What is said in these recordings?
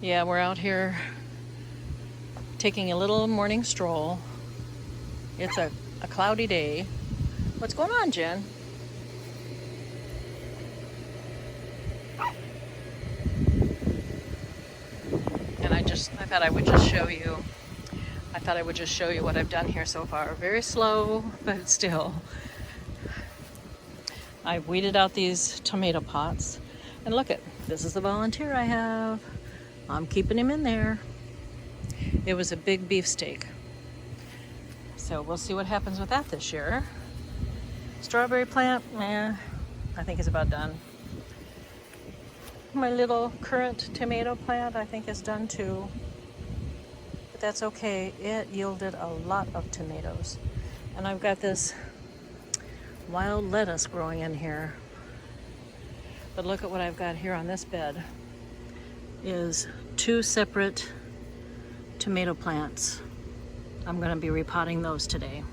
Yeah, we're out here taking a little morning stroll. It's a cloudy day. What's going on, Jen? And I thought I would just show you. I thought I would just show you what I've done here so far. Very slow, but still. I've weeded out these tomato pots. And look this is the volunteer I have. I'm keeping him in there. It was a big beefsteak. So we'll see what happens with that this year. Strawberry plant, I think is about done. My little currant tomato plant, I think, is done too. But that's okay. It yielded a lot of tomatoes. And I've got this wild lettuce growing in here. But look at what I've got here on this bed. Is 2 separate tomato plants. I'm going to be repotting those today.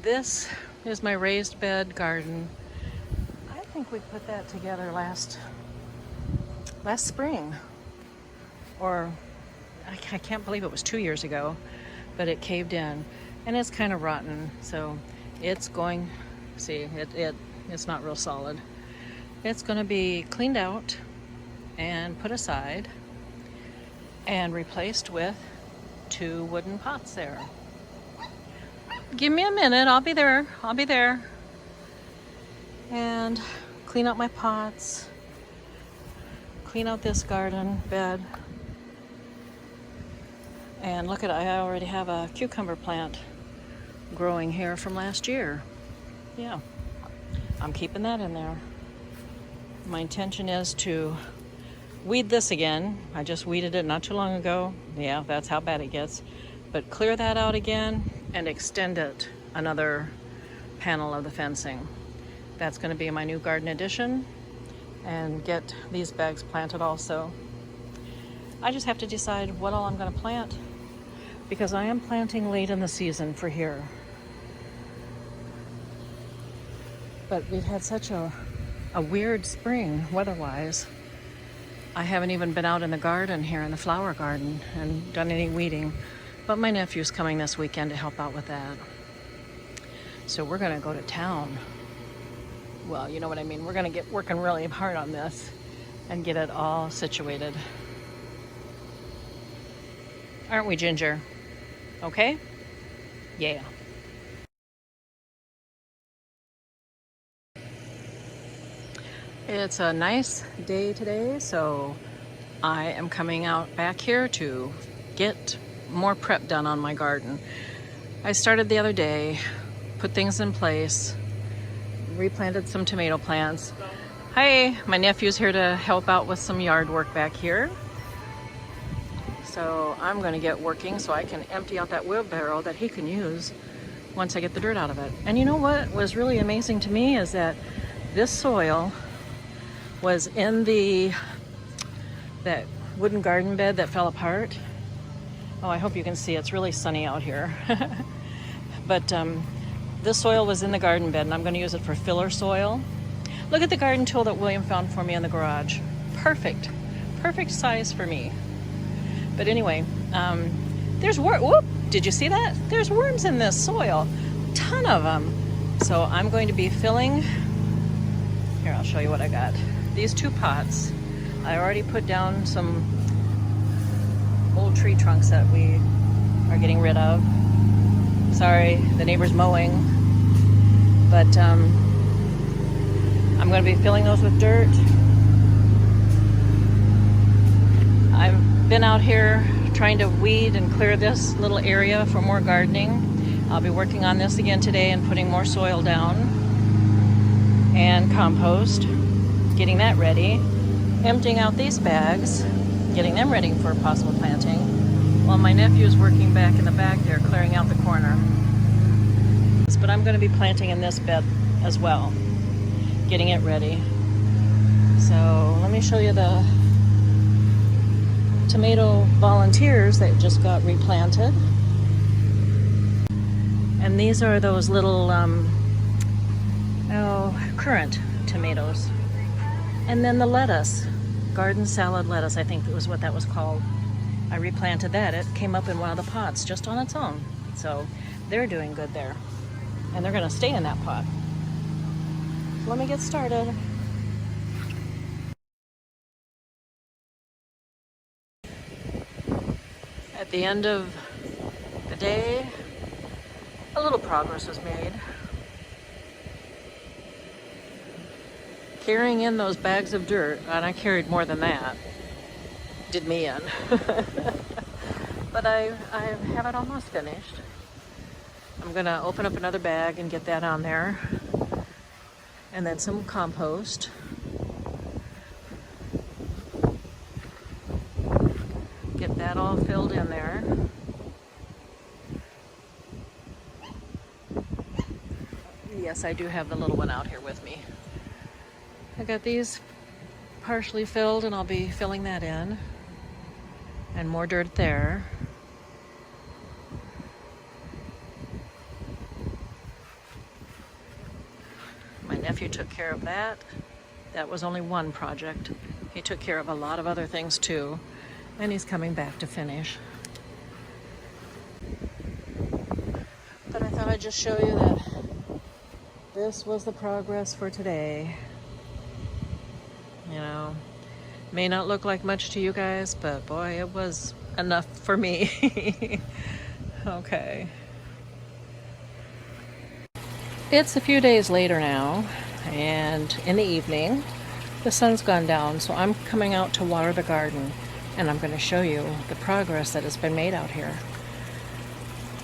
This is my raised bed garden. I think we put that together last spring, or I can't believe it was 2 years ago, but it caved in and it's kind of rotten, so it's going, see, it's not real solid. It's going to be cleaned out and put aside and replaced with 2 wooden pots there. Give me a minute, I'll be there. And clean out my pots, clean out this garden bed. And look I already have a cucumber plant growing here from last year. Yeah, I'm keeping that in there. My intention is to weed this again. I just weeded it not too long ago. Yeah, that's how bad it gets. But clear that out again and extend it another panel of the fencing. That's going to be my new garden addition, and get these bags planted also. I just have to decide what all I'm going to plant, because I am planting late in the season for here. But we've had such a weird spring weather-wise. I haven't even been out in the garden here, in the flower garden, and done any weeding. But my nephew's coming this weekend to help out with that. So we're gonna go to town. Well, you know what I mean. We're gonna get working really hard on this and get it all situated. Aren't we, Ginger? Okay? Yeah. It's a nice day today, so I am coming out back here to get more prep done on my garden. I started the other day, put things in place, replanted some tomato plants. Hi, my nephew's here to help out with some yard work back here. So I'm going to get working so I can empty out that wheelbarrow that he can use once I get the dirt out of it. And you know what was really amazing to me is that this soil was in that wooden garden bed that fell apart. Oh, I hope you can see. It's really sunny out here. But this soil was in the garden bed, and I'm going to use it for filler soil. Look at the garden tool that William found for me in the garage. Perfect size for me. But anyway, there's whoop, did you see that? There's worms in this soil, ton of them. So I'm going to be filling, here, I'll show you what I got. These 2 pots, I already put down some old tree trunks that we are getting rid of. Sorry, the neighbor's mowing. But I'm going to be filling those with dirt. I've been out here trying to weed and clear this little area for more gardening. I'll be working on this again today and putting more soil down and compost, getting that ready, emptying out these bags, getting them ready for possible planting, while my nephew's working back in the back there, clearing out the corner. But I'm going to be planting in this bed as well, getting it ready. So let me show you the tomato volunteers that just got replanted. And these are those little currant tomatoes. And then the lettuce. garden salad lettuce, I think it was what that was called. I replanted that. It came up in one of the pots just on its own. So they're doing good there. And they're gonna stay in that pot. Let me get started. At the end of the day, a little progress was made. Carrying in those bags of dirt, and I carried more than that, did me in. But I have it almost finished. I'm gonna open up another bag and get that on there. And then some compost. Get that all filled in there. Yes, I do have the little one out here with me. I got these partially filled and I'll be filling that in. And more dirt there. My nephew took care of that. That was only one project. He took care of a lot of other things too. And he's coming back to finish. But I thought I'd just show you that this was the progress for today. You know, may not look like much to you guys, but boy, it was enough for me. Okay. It's a few days later now, and in the evening, the sun's gone down, so I'm coming out to water the garden, and I'm going to show you the progress that has been made out here.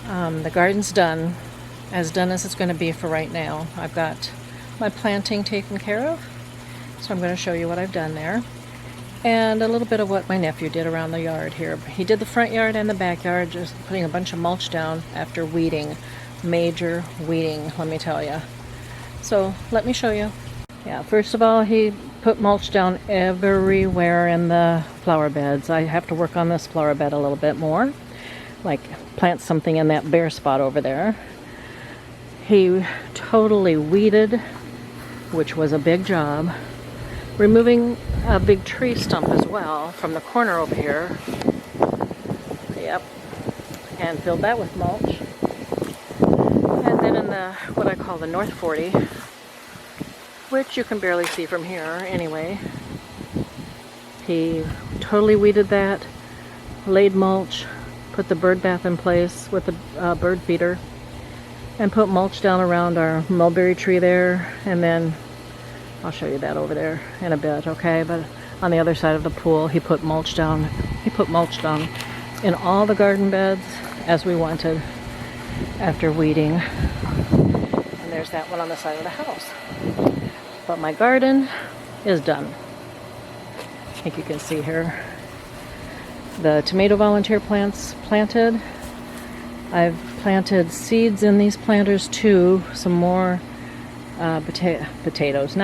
The garden's done as it's going to be for right now. I've got my planting taken care of, so I'm going to show you what I've done there. And a little bit of what my nephew did around the yard here. He did the front yard and the backyard, just putting a bunch of mulch down after weeding. Major weeding, let me tell you. So let me show you. Yeah, first of all, he put mulch down everywhere in the flower beds. I have to work on this flower bed a little bit more. Like plant something in that bare spot over there. He totally weeded, which was a big job. Removing a big tree stump as well from the corner over here. Yep. And filled that with mulch. And then in the, what I call the North 40, which you can barely see from here anyway, he totally weeded that, laid mulch, put the bird bath in place with the bird feeder, and put mulch down around our mulberry tree there, and then I'll show you that over there in a bit, okay? But on the other side of the pool, he put mulch down. He put mulch down in all the garden beds as we wanted after weeding. And there's that one on the side of the house. But my garden is done. I think you can see here. The tomato volunteer plants planted. I've planted seeds in these planters too. Some more tomatoes.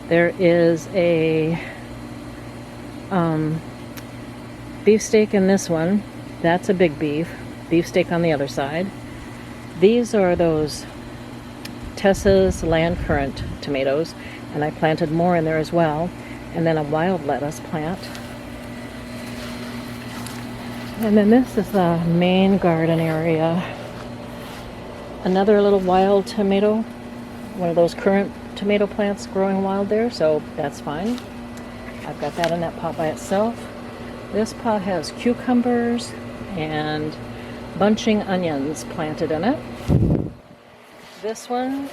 There is a beefsteak in this one. That's a big beefsteak on the other side. These are those Tessa's land currant tomatoes, and I planted more in there as well. And then a wild lettuce plant. And then this is the main garden area. Another little wild tomato, one of those currant tomato plants growing wild there, so that's fine. I've got that in that pot by itself. This pot has cucumbers and bunching onions planted in it. This one,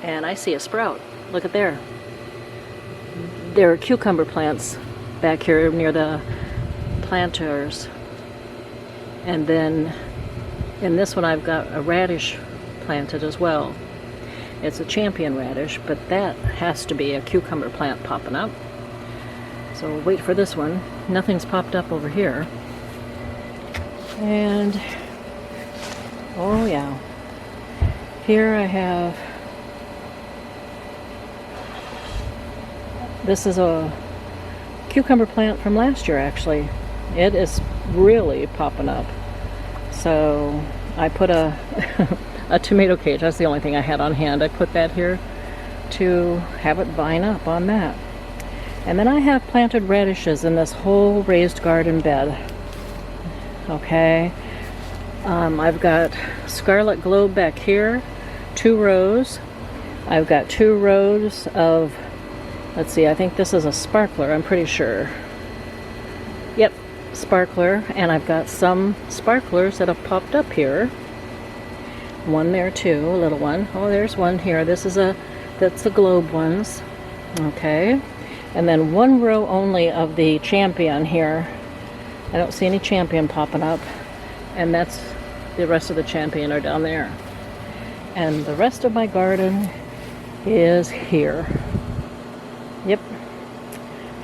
and I see a sprout. Look at there. There are cucumber plants back here near the planters. And then in this one I've got a radish planted as well. It's a champion radish, but that has to be a cucumber plant popping up. So we'll wait for this one. Nothing's popped up over here. And, oh yeah, here I have, this is a cucumber plant from last year actually. It is really popping up. So I put a tomato cage. That's the only thing I had on hand. I put that here to have it vine up on that. And then I have planted radishes in this whole raised garden bed. Okay. I've got scarlet globe back here, 2 rows. I've got 2 rows of, let's see, I think this is a sparkler, I'm pretty sure. Yep, sparkler. And I've got some sparklers that have popped up here. One there too, a little one. Oh, there's one here. That's the globe ones. Okay. And then 1 row only of the champion here. I don't see any champion popping up. And that's the rest of the champion are down there. And the rest of my garden is here. Yep.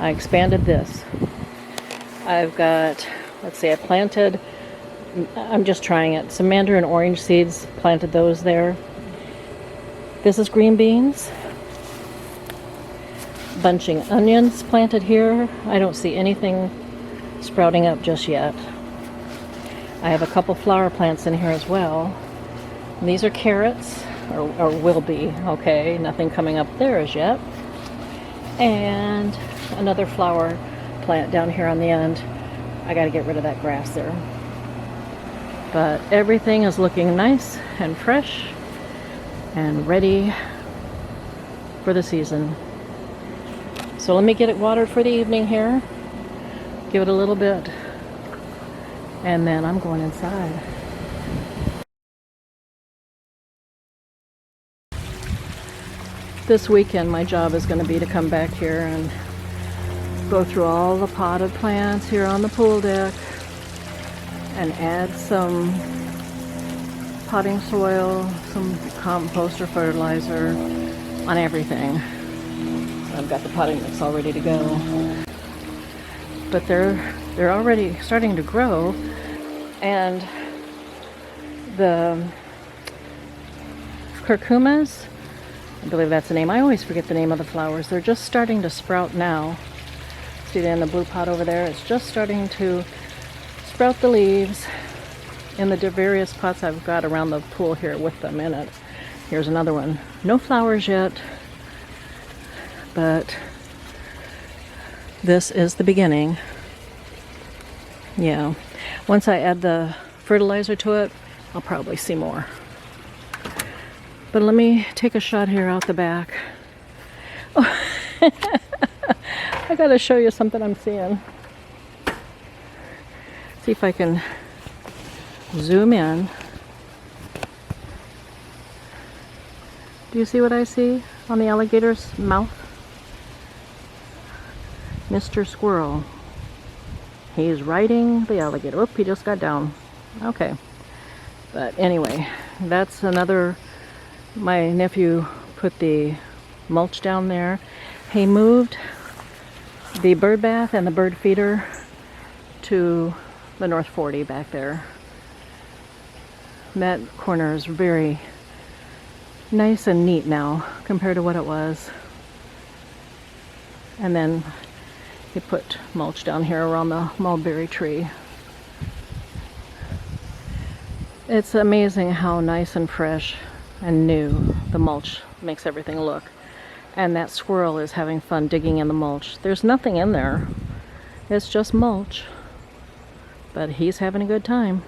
I expanded this. I've got, let's see, I planted, I'm just trying it, some mandarin orange seeds, planted those there. This is green beans. Bunching onions planted here. I don't see anything sprouting up just yet. I have a couple flower plants in here as well. And these are carrots, or will be, okay, nothing coming up there as yet. And another flower plant down here on the end. I gotta get rid of that grass there. But everything is looking nice and fresh and ready for the season. So let me get it watered for the evening here. Give it a little bit. And then I'm going inside. This weekend my job is going to be to come back here and go through all the potted plants here on the pool deck and add some potting soil, some compost or fertilizer on everything. I've got the potting mix all ready to go. But they're already starting to grow, and the curcumas, I believe that's the name. I always forget the name of the flowers. They're just starting to sprout now. See that in the blue pot over there? It's just starting to sprout the leaves in the various pots I've got around the pool here with them in it. Here's another one. No flowers yet, but this is the beginning. Yeah. Once I add the fertilizer to it, I'll probably see more. But let me take a shot here out the back. Oh. I gotta show you something I'm seeing. See if I can zoom in. Do you see what I see on the alligator's mouth? Mr. Squirrel. He's riding the alligator. Oop, he just got down. Okay. But anyway, that's another, my nephew put the mulch down there. He moved the bird bath and the bird feeder to the North 40 back there. That corner is very nice and neat now compared to what it was. And then he put mulch down here around the mulberry tree. It's amazing how nice and fresh and new the mulch makes everything look. And that squirrel is having fun digging in the mulch. There's nothing in there. It's just mulch. But he's having a good time.